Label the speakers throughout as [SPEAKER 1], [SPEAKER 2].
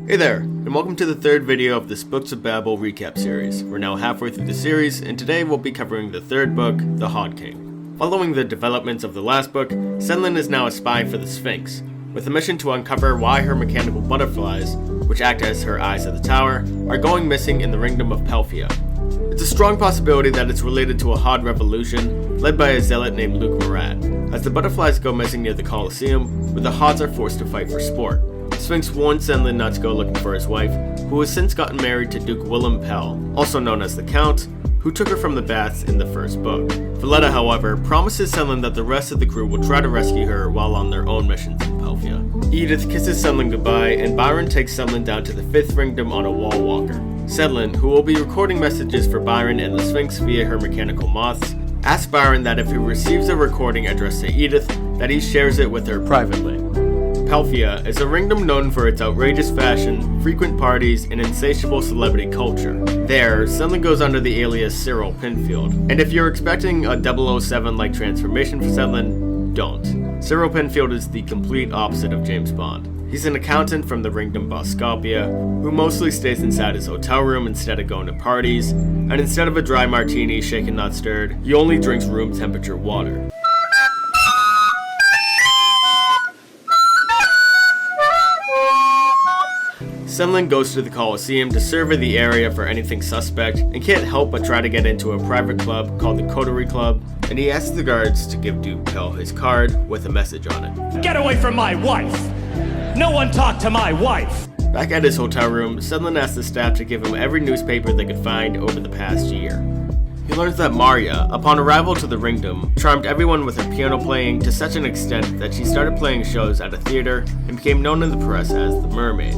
[SPEAKER 1] Hey there, and welcome to the third video of this Books of Babel recap series. We're now halfway through the series, and today we'll be covering the third book, The Hod King. Following the developments of the last book, Senlin is now a spy for the Sphinx, with a mission to uncover why her mechanical butterflies, which act as her eyes at the tower, are going missing in the Ringdom of Pelphia. It's a strong possibility that it's related to a Hod revolution, led by a zealot named Luke Marat, as the butterflies go missing near the Colosseum, where the Hods are forced to fight for sport. The Sphinx warns Senlin not to go looking for his wife, who has since gotten married to Duke Willem Pell, also known as the Count, who took her from the baths in the first book. Valletta, however, promises Senlin that the rest of the crew will try to rescue her while on their own missions in Pelphia. Edith kisses Senlin goodbye, and Byron takes Senlin down to the 5th Ringdom on a wall walker. Senlin, who will be recording messages for Byron and the Sphinx via her mechanical moths, asks Byron that if he receives a recording addressed to Edith, that he shares it with her privately. Pelphia is a ringdom known for its outrageous fashion, frequent parties, and insatiable celebrity culture. There, Senlin goes under the alias Cyril Pinfield, and if you're expecting a 007-like transformation for Senlin, don't. Cyril Pinfield is the complete opposite of James Bond. He's an accountant from the Ringdom Boscopia, who mostly stays inside his hotel room instead of going to parties, and instead of a dry martini shaken not stirred, he only drinks room temperature water. Senlin goes to the Colosseum to survey the area for anything suspect and can't help but try to get into a private club called the Coterie Club, and he asks the guards to give Duke Pell his card with a message on it.
[SPEAKER 2] Get away from my wife! No one talk to my wife!
[SPEAKER 1] Back at his hotel room, Senlin asks the staff to give him every newspaper they could find over the past year. He learns that Maria, upon arrival to the Ringdom, charmed everyone with her piano playing to such an extent that she started playing shows at a theater and became known in the press as the Mermaid.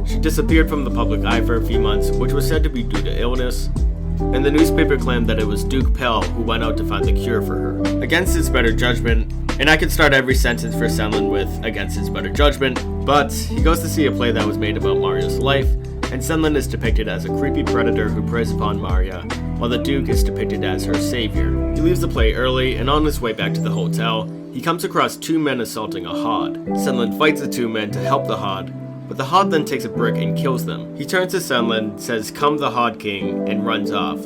[SPEAKER 1] She disappeared from the public eye for a few months, which was said to be due to illness, and the newspaper claimed that it was Duke Pell who went out to find the cure for her. Against his better judgment, and I could start every sentence for Senlin with against his better judgment, but he goes to see a play that was made about Maria's life, and Senlin is depicted as a creepy predator who preys upon Maria, while the Duke is depicted as her savior. He leaves the play early, and on his way back to the hotel, he comes across two men assaulting a Hod. Senlin fights the two men to help the Hod, but the Hod then takes a brick and kills them. He turns to Senlin, says "Come the Hod King," and runs off.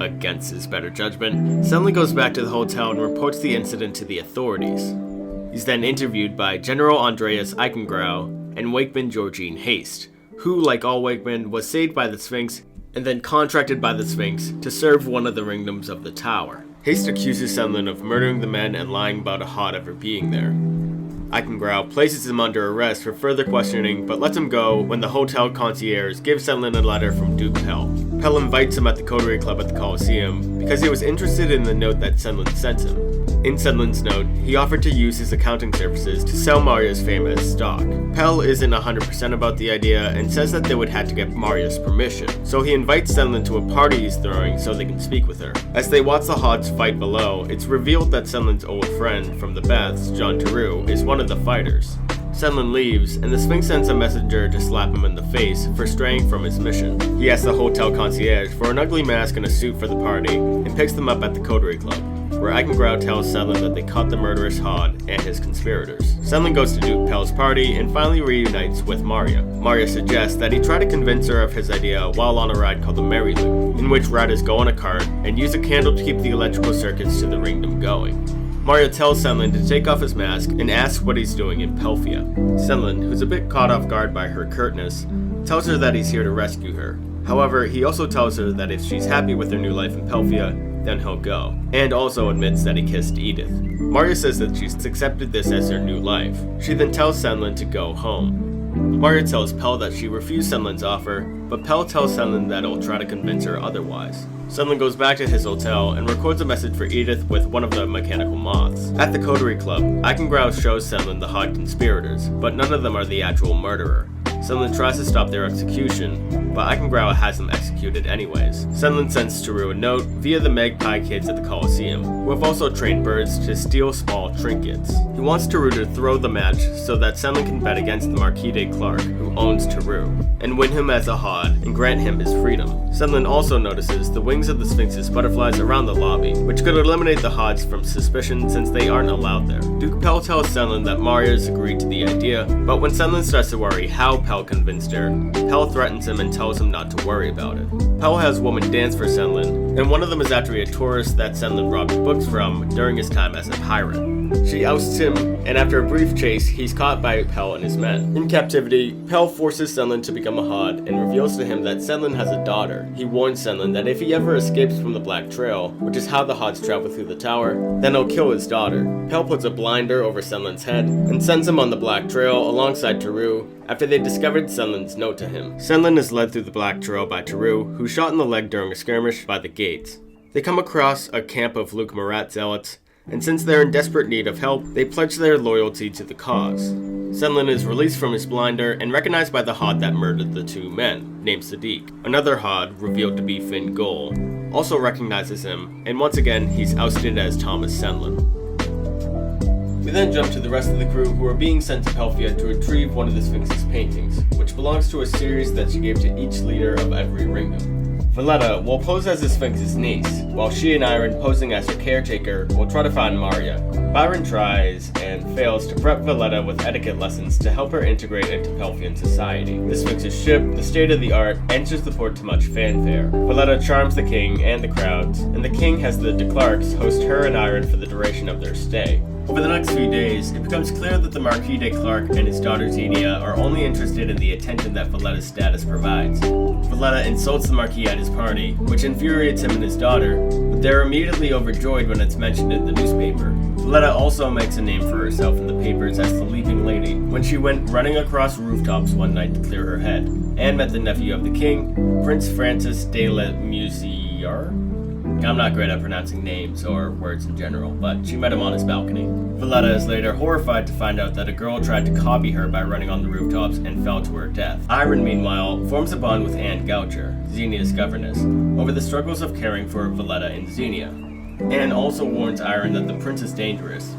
[SPEAKER 1] Against his better judgment, Senlin goes back to the hotel and reports the incident to the authorities. He's then interviewed by General Andreas Eichengrau and Wakeman Georgine Haste, who, like all Wakeman, was saved by the Sphinx and then contracted by the Sphinx to serve one of the ringdoms of the tower. Haste accuses Senlin of murdering the men and lying about a Hod ever being there. Eichengrau places him under arrest for further questioning, but lets him go when the hotel concierge gives Senlin a letter from Duke Pell. Pell invites him at the Coterie Club at the Colosseum because he was interested in the note that Senlin sent him. In Senlin's note, he offered to use his accounting services to sell Maria's fame as stock. Pell isn't 100% about the idea and says that they would have to get Maria's permission, so he invites Senlin to a party he's throwing so they can speak with her. As they watch the Hods fight below, it's revealed that Senlin's old friend from the baths, John Theroux, is one of the fighters. Senlin leaves, and the Sphinx sends a messenger to slap him in the face for straying from his mission. He asks the hotel concierge for an ugly mask and a suit for the party, and picks them up at the Coterie Club, where Eichengrau tells Senlin that they caught the murderous Hod and his conspirators. Senlin goes to Duke Pell's party and finally reunites with Maria. Maria suggests that he try to convince her of his idea while on a ride called the Merry Loop, in which riders go on a cart and use a candle to keep the electrical circuits to the Ringdom going. Maria tells Senlin to take off his mask and asks what he's doing in Pelphia. Senlin, who's a bit caught off guard by her curtness, tells her that he's here to rescue her. However, he also tells her that if she's happy with her new life in Pelphia, then he'll go, and also admits that he kissed Edith. Maria says that she's accepted this as her new life. She then tells Senlin to go home. Maria tells Pell that she refused Senlin's offer, but Pell tells Senlin that he'll try to convince her otherwise. Senlin goes back to his hotel and records a message for Edith with one of the mechanical moths. At the Coterie Club, Eichengrau shows Senlin the Hod conspirators, but none of them are the actual murderer. Senlin tries to stop their execution, but Eichengrau has them executed anyways. Senlin sends Theroux a note via the Magpie kids at the Colosseum, who have also trained birds to steal small trinkets. He wants Theroux to throw the match so that Senlin can bet against the Marquis de Clark, who owns Theroux, and win him as a Hod and grant him his freedom. Senlin also notices the wings of the Sphinx's butterflies around the lobby, which could eliminate the Hods from suspicion since they aren't allowed there. Duke Pell tells Senlin that Maria's agreed to the idea, but when Senlin starts to worry how Pell Pell convinced her, Pell threatens him and tells him not to worry about it. Pell has women dance for Senlin, and one of them is actually a tourist that Senlin robbed books from during his time as a pirate. She ousts him, and after a brief chase, he's caught by Pell and his men. In captivity, Pell forces Senlin to become a Hod and reveals to him that Senlin has a daughter. He warns Senlin that if he ever escapes from the Black Trail, which is how the Hods travel through the tower, then he'll kill his daughter. Pell puts a blinder over Senlin's head and sends him on the Black Trail alongside Teru after they discovered Senlin's note to him. Senlin is led through the Black Trail by Teru, who's shot in the leg during a skirmish by the gates. They come across a camp of Luke Marat zealots, and since they're in desperate need of help, they pledge their loyalty to the cause. Senlin is released from his blinder and recognized by the Hod that murdered the two men, named Sadiq. Another Hod, revealed to be Finn Goal, also recognizes him, and once again he's ousted as Thomas Senlin. We then jump to the rest of the crew who are being sent to Pelphia to retrieve one of the Sphinx's paintings, which belongs to a series that she gave to each leader of every Ringdom. Valletta will pose as the Sphinx's niece, while she and Iron, posing as her caretaker, will try to find Marya. Byron tries and fails to prep Valletta with etiquette lessons to help her integrate into Pelphian society. The Sphinx's ship, the state-of-the-art, enters the port to much fanfare. Valletta charms the king and the crowds, and the king has the de Clarks host her and Iron for the duration of their stay. Over the next few days, it becomes clear that the Marquis de Clark and his daughter Xenia are only interested in the attention that Valletta's status provides. Valletta insults the Marquis at his party, which infuriates him and his daughter, but they're immediately overjoyed when it's mentioned in the newspaper. Valletta also makes a name for herself in the papers as the Leaping Lady, when she went running across rooftops one night to clear her head, and met the nephew of the king, Prince Francis de la Musière. I'm not great at pronouncing names or words in general, but she met him on his balcony. Valletta is later horrified to find out that a girl tried to copy her by running on the rooftops and fell to her death. Iron, meanwhile, forms a bond with Anne Goucher, Xenia's governess, over the struggles of caring for Valletta and Xenia. Anne also warns Iron that the prince is dangerous,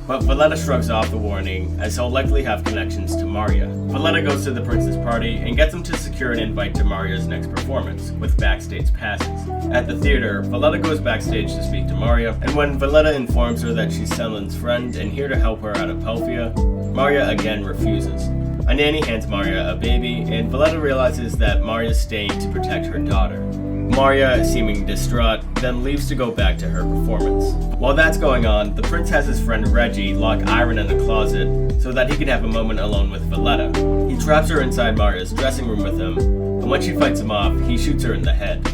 [SPEAKER 1] but Valletta shrugs off the warning, as he'll likely have connections to Marya. Valletta goes to the prince's party and gets him to secure an invite to Marya's next performance, with backstage passes. At the theater, Valletta goes backstage to speak to Marya, and when Valletta informs her that she's Senlin's friend and here to help her out of Pelphia, Marya again refuses. A nanny hands Marya a baby, and Valletta realizes that Marya's staying to protect her daughter. Marya, seeming distraught, then leaves to go back to her performance. While that's going on, the prince has his friend Reggie lock Iron in a closet so that he can have a moment alone with Valletta. He traps her inside Marya's dressing room with him, and when she fights him off, he shoots her in the head.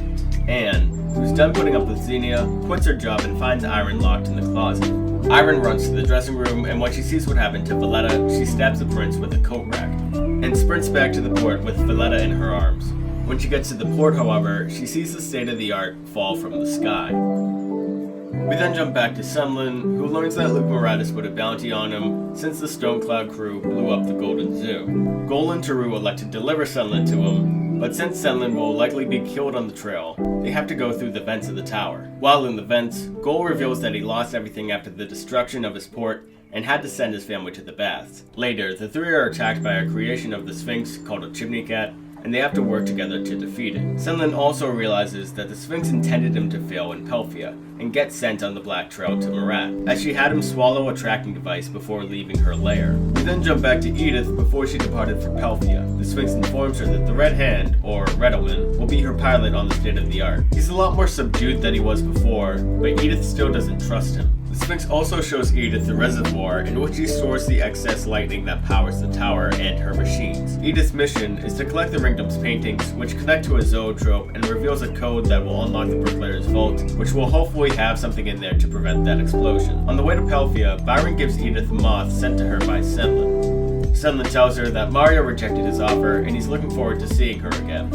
[SPEAKER 1] Anne, who's done putting up with Xenia, quits her job and finds Iron locked in the closet. Iron runs to the dressing room, and when she sees what happened to Valletta, she stabs the prince with a coat rack, and sprints back to the port with Valletta in her arms. When she gets to the port, however, she sees the state-of-the-art fall from the sky. We then jump back to Senlin, who learns that Luke Moradis put a bounty on him since the Stonecloud crew blew up the Golden Zoo. Gol and Teru elect to deliver Senlin to him, but since Senlin will likely be killed on the trail, they have to go through the vents of the tower. While in the vents, Gol reveals that he lost everything after the destruction of his port and had to send his family to the baths. Later, the three are attacked by a creation of the Sphinx called a chimney cat, and they have to work together to defeat it. Senlin also realizes that the Sphinx intended him to fail in Pelphia, and get sent on the Black Trail to Marat, as she had him swallow a tracking device before leaving her lair. We then jump back to Edith before she departed for Pelphia. The Sphinx informs her that the Red Hand, or Redelman, will be her pilot on the state-of-the-art. He's a lot more subdued than he was before, but Edith still doesn't trust him. The Sphinx also shows Edith the reservoir in which he stores the excess lightning that powers the tower and her machines. Edith's mission is to collect the Ringdom's paintings, which connect to a zoetrope and reveals a code that will unlock the Bricklayer's vault, which will hopefully have something in there to prevent that explosion. On the way to Pelphia, Byron gives Edith a moth sent to her by Senlin. Senlin tells her that Marya rejected his offer and he's looking forward to seeing her again.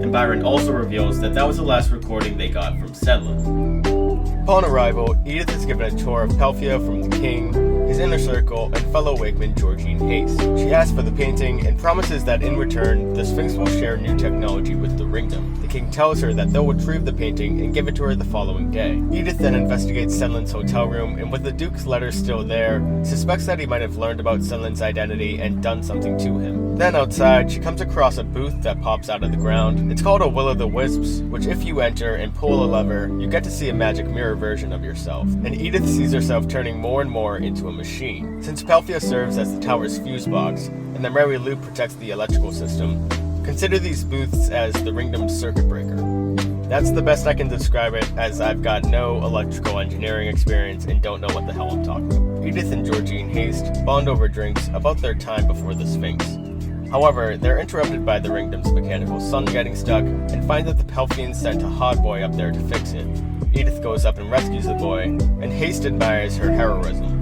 [SPEAKER 1] And Byron also reveals that that was the last recording they got from Senlin. Upon arrival, Edith is given a tour of Pelphia from the king, his inner circle, and fellow Wakeman Georgine Hayes. She asks for the painting and promises that in return, the Sphinx will share new technology with the Ringdom. The king tells her that they'll retrieve the painting and give it to her the following day. Edith then investigates Senlin's hotel room, and with the Duke's letters still there, suspects that he might have learned about Senlin's identity and done something to him. Then outside, she comes across a booth that pops out of the ground. It's called a Will-o'-the-Wisps, which if you enter and pull a lever, you get to see a magic mirror version of yourself. And Edith sees herself turning more and more into a machine. machine. Since Pelphia serves as the tower's fuse box, and the Mary Lou protects the electrical system, consider these booths as the Ringdom's circuit breaker. That's the best I can describe it, as I've got no electrical engineering experience and don't know what the hell I'm talking about. Edith and Georgine Haste bond over drinks about their time before the Sphinx. However, they're interrupted by the Ringdom's mechanical son getting stuck, and find that the Pelphians sent a hod boy up there to fix it. Edith goes up and rescues the boy, and Haste admires her heroism.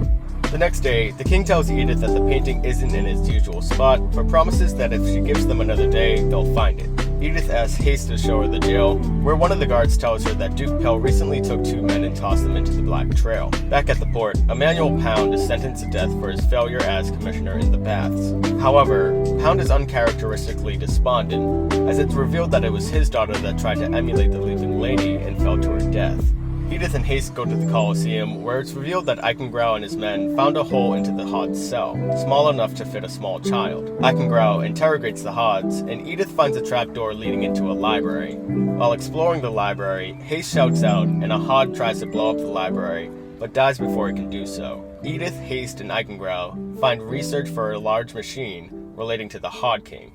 [SPEAKER 1] The next day, the king tells Edith that the painting isn't in its usual spot, but promises that if she gives them another day, they'll find it. Edith asks Haste to show her the jail, where one of the guards tells her that Duke Pell recently took 2 men and tossed them into the Black Trail. Back at the port, Emmanuel Pound is sentenced to death for his failure as commissioner in the baths. However, Pound is uncharacteristically despondent, as it's revealed that it was his daughter that tried to emulate the leaping lady and fell to her death. Edith and Haste go to the Colosseum, where it's revealed that Eichengrau and his men found a hole into the Hod's cell, small enough to fit a small child. Eichengrau interrogates the Hods, and Edith finds a trapdoor leading into a library. While exploring the library, Haste shouts out, and a Hod tries to blow up the library, but dies before he can do so. Edith, Haste, and Eichengrau find research for a large machine relating to the Hod King.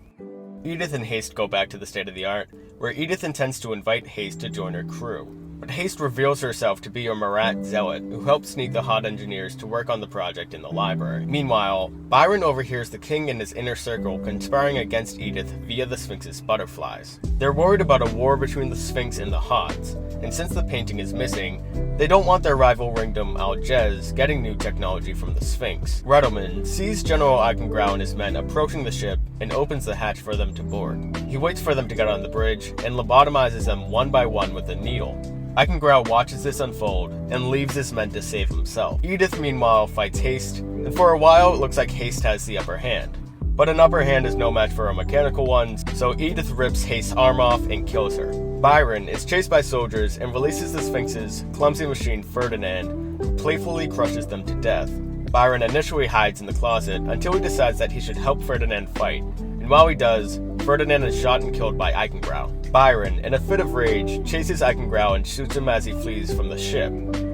[SPEAKER 1] Edith and Haste go back to the state-of-the-art, where Edith intends to invite Haste to join her crew. But Haste reveals herself to be a Marat zealot who helped sneak the Hod engineers to work on the project in the library. Meanwhile, Byron overhears the king and his inner circle conspiring against Edith via the Sphinx's butterflies. They're worried about a war between the Sphinx and the Hods, and since the painting is missing, they don't want their rival Ringdom Algez getting new technology from the Sphinx. Redelman sees General Eichengrau and his men approaching the ship and opens the hatch for them to board. He waits for them to get on the bridge and lobotomizes them one by one with a needle. Eichengrau watches this unfold and leaves his men to save himself. Edith, meanwhile, fights Haste, and for a while it looks like Haste has the upper hand. But an upper hand is no match for a mechanical one, so Edith rips Haste's arm off and kills her. Byron is chased by soldiers and releases the Sphinx's clumsy machine Ferdinand, who playfully crushes them to death. Byron initially hides in the closet until he decides that he should help Ferdinand fight, and while he does, Ferdinand is shot and killed by Eichengrau. Byron, in a fit of rage, chases Eichengrau and shoots him as he flees from the ship.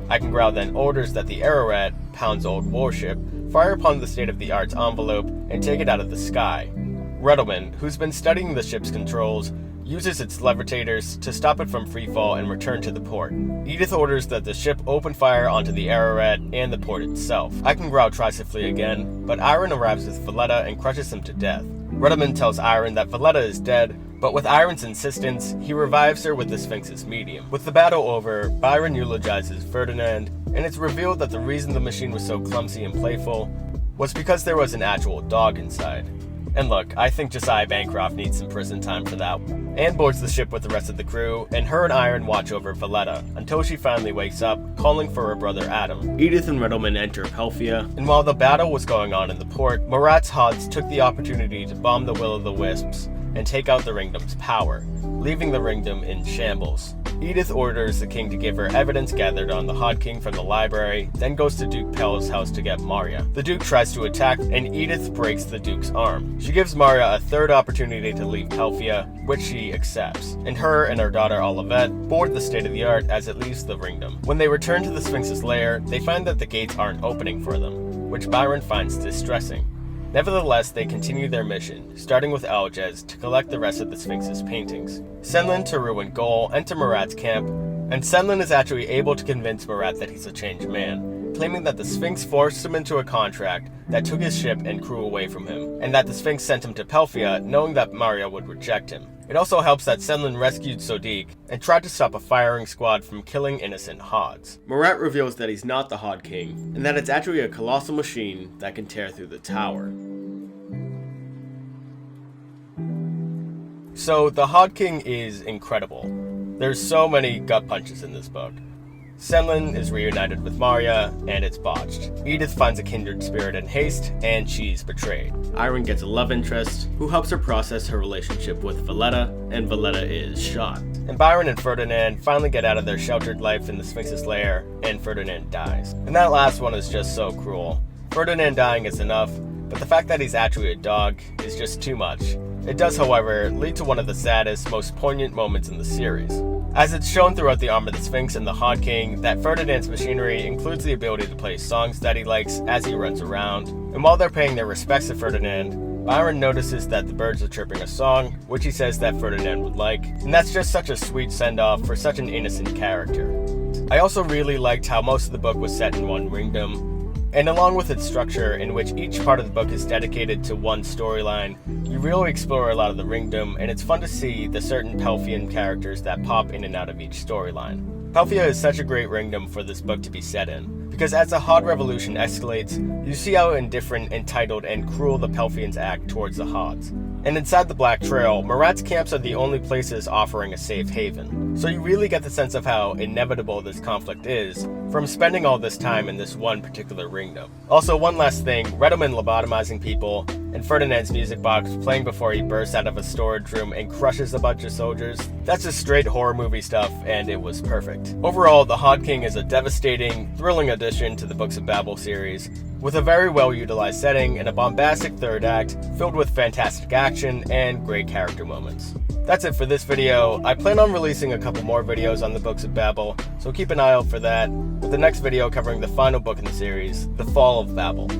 [SPEAKER 1] Eichengrau then orders that the Ararat, Pound's old warship, fire upon the state-of-the-art's envelope and take it out of the sky. Redelman, who's been studying the ship's controls, uses its levitators to stop it from freefall and return to the port. Edith orders that the ship open fire onto the Ararat and the port itself. Eichengrau tries to flee again, but Iron arrives with Valletta and crushes him to death. Redelman tells Iron that Valletta is dead, but with Iron's insistence, he revives her with the Sphinx's medium. With the battle over, Byron eulogizes Ferdinand, and it's revealed that the reason the machine was so clumsy and playful was because there was an actual dog inside. And look, I think Josiah Bancroft needs some prison time for that. Anne boards the ship with the rest of the crew, and her and Iron watch over Valletta, until she finally wakes up, calling for her brother Adam. Edith and Redelman enter Pelphia, and while the battle was going on in the port, Marat's Hods took the opportunity to bomb the Will-o'-the-Wisps and take out the Ringdom's power, leaving the Ringdom in shambles. Edith orders the king to give her evidence gathered on the Hod King from the library, then goes to Duke Pell's house to get Maria. The Duke tries to attack, and Edith breaks the Duke's arm. She gives Maria a third opportunity to leave Pelphia, which she accepts, and her and her daughter Olivette board the state-of-the-art as it leaves the Ringdom. When they return to the Sphinx's lair, they find that the gates aren't opening for them, which Byron finds distressing. Nevertheless, they continue their mission, starting with Algez to collect the rest of the Sphinx's paintings. Senlin, Taru, and Gol enter Marat's camp, and Senlin is actually able to convince Marat that he's a changed man, claiming that the Sphinx forced him into a contract that took his ship and crew away from him, and that the Sphinx sent him to Pelphia knowing that Maria would reject him. It also helps that Senlin rescued Sodiq and tried to stop a firing squad from killing innocent Hods. Marat reveals that he's not the Hod King, and that it's actually a colossal machine that can tear through the tower. So, the Hod King is incredible. There's so many gut punches in this book. Senlin is reunited with Maria, and it's botched. Edith finds a kindred spirit in Haste, and she's betrayed. Iron gets a love interest, who helps her process her relationship with Valletta, and Valletta is shot. And Byron and Ferdinand finally get out of their sheltered life in the Sphinx's lair, and Ferdinand dies. And that last one is just so cruel. Ferdinand dying is enough, but the fact that he's actually a dog is just too much. It does, however, lead to one of the saddest, most poignant moments in the series, as it's shown throughout The Arm of the Sphinx and The Hod King that Ferdinand's machinery includes the ability to play songs that he likes as he runs around, and while they're paying their respects to Ferdinand, Byron notices that the birds are chirping a song, which he says that Ferdinand would like, and that's just such a sweet send-off for such an innocent character. I also really liked how most of the book was set in one ringdom, and along with its structure in which each part of the book is dedicated to one storyline, you really explore a lot of the ringdom, and it's fun to see the certain Pelphian characters that pop in and out of each storyline. Pelphia is such a great ringdom for this book to be set in, because as the Hod Revolution escalates, you see how indifferent, entitled, and cruel the Pelphians act towards the Hods. And inside the Black Trail, Marat's camps are the only places offering a safe haven. So you really get the sense of how inevitable this conflict is from spending all this time in this one particular ringdom. Also, one last thing, Redoman lobotomizing people, and Ferdinand's music box playing before he bursts out of a storage room and crushes a bunch of soldiers. That's just straight horror movie stuff, and it was perfect. Overall, The Hod King is a devastating, thrilling addition to the Books of Babel series, with a very well-utilized setting and a bombastic third act filled with fantastic action and great character moments. That's it for this video. I plan on releasing a couple more videos on the Books of Babel, so keep an eye out for that, with the next video covering the final book in the series, The Fall of Babel.